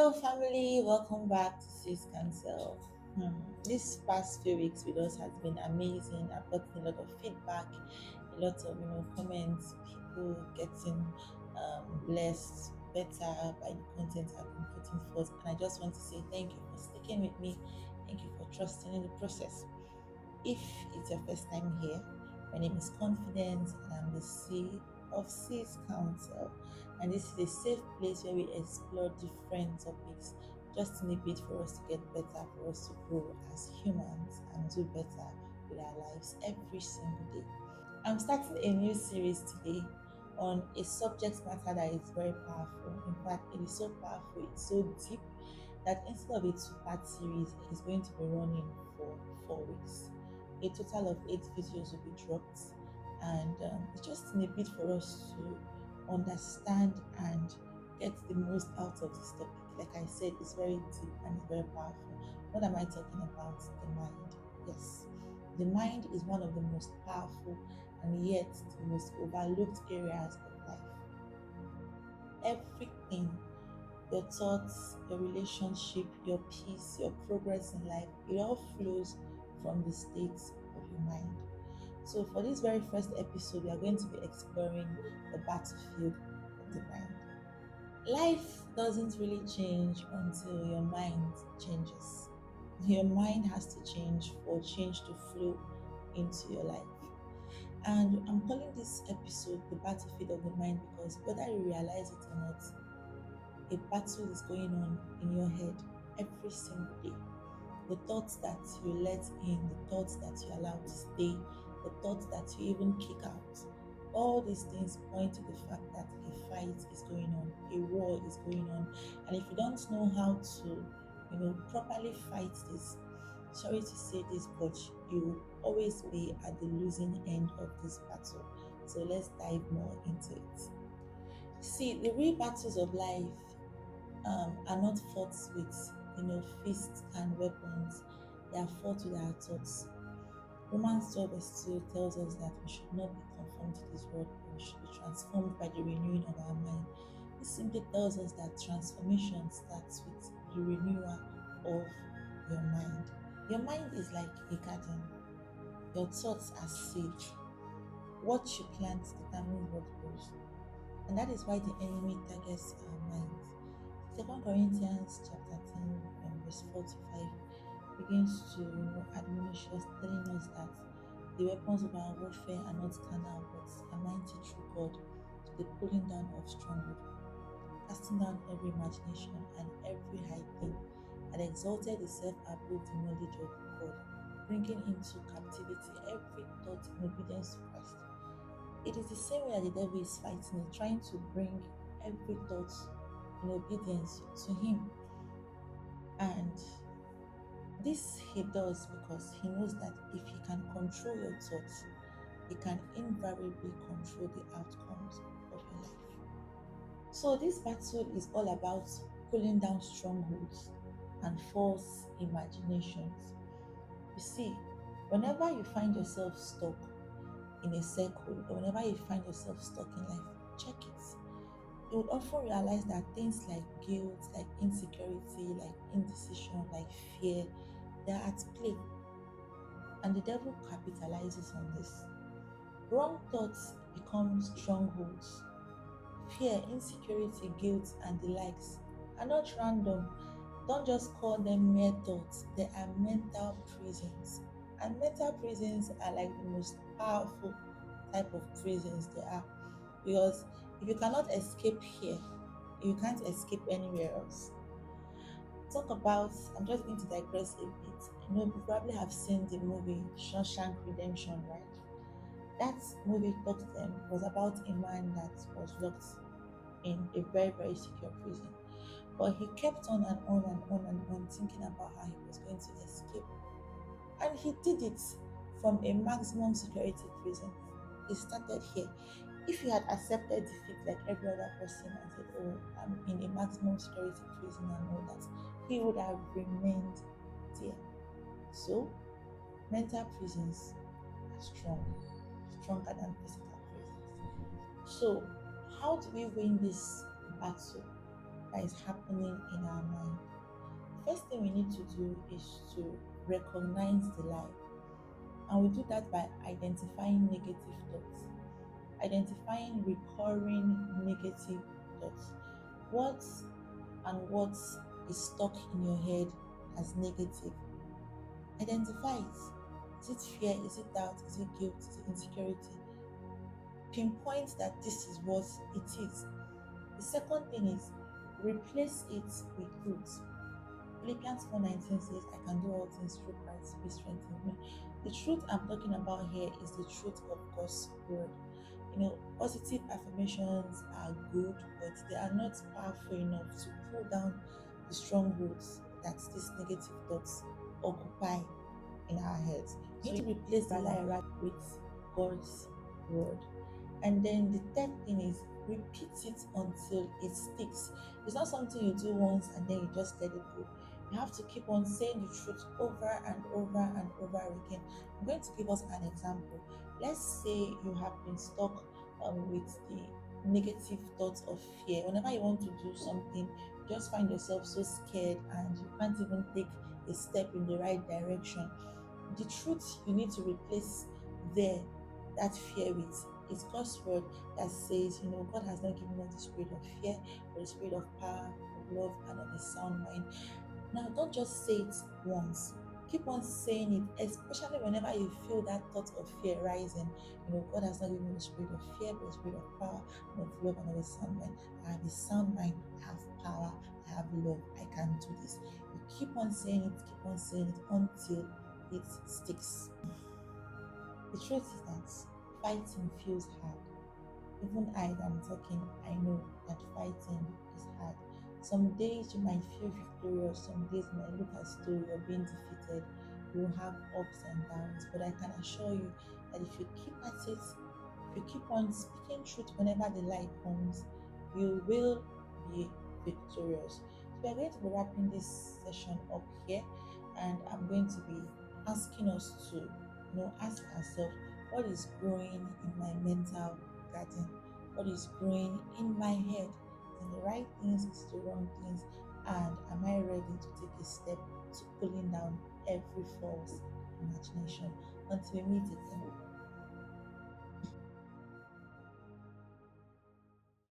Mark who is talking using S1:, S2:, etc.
S1: Hello, family. Welcome back to Sis Cancel. This past few weeks with us has been amazing. I've gotten a lot of feedback, a lot of comments, people getting blessed better by the content I've been putting forth, and I just want to say thank you for sticking with me. Thank you for trusting in the process. If it's your first time here, my name is Confidence and I'm the C of Sis Council. And this is a safe place where we explore different topics just in a bit for us to get better, for us to grow as humans and do better with our lives every single day. I'm starting a new series today on a subject matter that is very powerful. In fact, it is so powerful, it's so deep that instead of a two-part series, it is going to be running for 4 weeks. A total of 8 videos will be dropped, and it's just in a bit for us to understand and get the most out of this topic. Like I said, it's very deep and it's very powerful. What am I talking about? The mind. Yes, the mind is one of the most powerful and yet the most overlooked areas of life. Everything, your thoughts, your relationship, your peace, your progress in life, it all flows from the state of your mind. So, for this very first episode, we are going to be exploring the battlefield of the mind. Life doesn't really change until your mind changes. Your mind has to change for change to flow into your life. And I'm calling this episode the battlefield of the mind because whether you realize it or not, a battle is going on in your head every single day. The thoughts that you let in, the thoughts that you allow to stay, the thoughts that you even kick out, all these things point to the fact that a fight is going on, a war is going on. And if you don't know how to, properly fight this, sorry to say this, but you will always be at the losing end of this battle. So let's dive more into it. See, the real battles of life are not fought with, fists and weapons. They are fought with our thoughts. Romans 12 verse 2 tells us that we should not be conformed to this world, but we should be transformed by the renewing of our mind. This simply tells us that transformation starts with the renewal of your mind. Your mind is like a garden. Your thoughts are seed. What you plant determines what grows. And that is why the enemy targets our minds. 2 Corinthians chapter 10 verse 4 to 5 begins to admonish us, telling us that the weapons of our warfare are not carnal but are mighty through God to the pulling down of stronghold, casting down every imagination and every high thing that exalted itself above the knowledge of God, bringing into captivity every thought in obedience to Christ. It is the same way that the devil is fighting, trying to bring every thought in obedience to him. And this he does because he knows that if he can control your thoughts, he can invariably control the outcomes of your life. So this battle is all about pulling down strongholds and false imaginations. You see, whenever you find yourself stuck in a circle, or whenever you find yourself stuck in life, check it. You would often realize that things like guilt, like insecurity, like indecision, like fear, they're at play. And the devil capitalizes on this. Wrong thoughts become strongholds. Fear, insecurity, guilt, and the likes are not random. Don't just call them mere thoughts, they are mental prisons. And mental prisons are like the most powerful type of prisons there are. Because if you cannot escape here, you can't escape anywhere else. Talk about, I'm just going to digress a bit. You probably have seen the movie Shawshank Redemption, right? That movie was about a man that was locked in a very, very secure prison. But he kept on and on and on and on thinking about how he was going to escape. And he did it from a maximum security prison. He started here. If he had accepted defeat like every other person and said, "Oh, I'm in a maximum security prison and all that," he would have remained there. So, mental prisons are stronger than physical prisons. So, how do we win this battle? that is happening in our mind. The first thing we need to do is to recognize the lie. And we do that by identifying negative thoughts, identifying recurring negative thoughts. What and what is stuck in your head as negative? Identify it. Is it fear? Is it doubt? Is it guilt? Is it insecurity? Pinpoint that this is what it is. The second thing is replace it with truth. Philippians 4:19 says, I can do all things through Christ who strengthens me. The truth I'm talking about here is the truth of God's word. Positive affirmations are good, but they are not powerful enough to pull down the strongholds that these negative thoughts occupy in our heads. We need to replace the lie with God's word. And then the third thing is repeat it until it sticks. It's not something you do once and then you just let it go. You have to keep on saying the truth over and over and over again. I'm going to give us an example. Let's say you have been stuck with the negative thoughts of fear. Whenever you want to do something, you just find yourself so scared and you can't even take a step in the right direction. The truth you need to replace there, that fear with, is God's word that says, God has not given us the spirit of fear, but the spirit of power, of love, and of a sound mind. Now, don't just say it once. Keep on saying it, especially whenever you feel that thought of fear rising. God has not given me the spirit of fear, but the spirit of power, and of love, and of a sound mind. I have a sound mind, I have power, I have love, I can do this. You keep on saying it until it sticks. The truth is that fighting feels hard. Even I that I'm talking, I know that fighting is hard. Some days you might feel victorious, some days might look as though you're being defeated. You will have ups and downs, but I can assure you that if you keep at it, if you keep on speaking truth whenever the light comes, you will be victorious. So we are going to be wrapping this session up here, and I'm going to be asking us to, ask ourselves, what is growing in my mental garden? What is growing in my head? Is it the right things? Is it the wrong things? And am I ready to take a step to pulling down every false imagination? Until we meet again,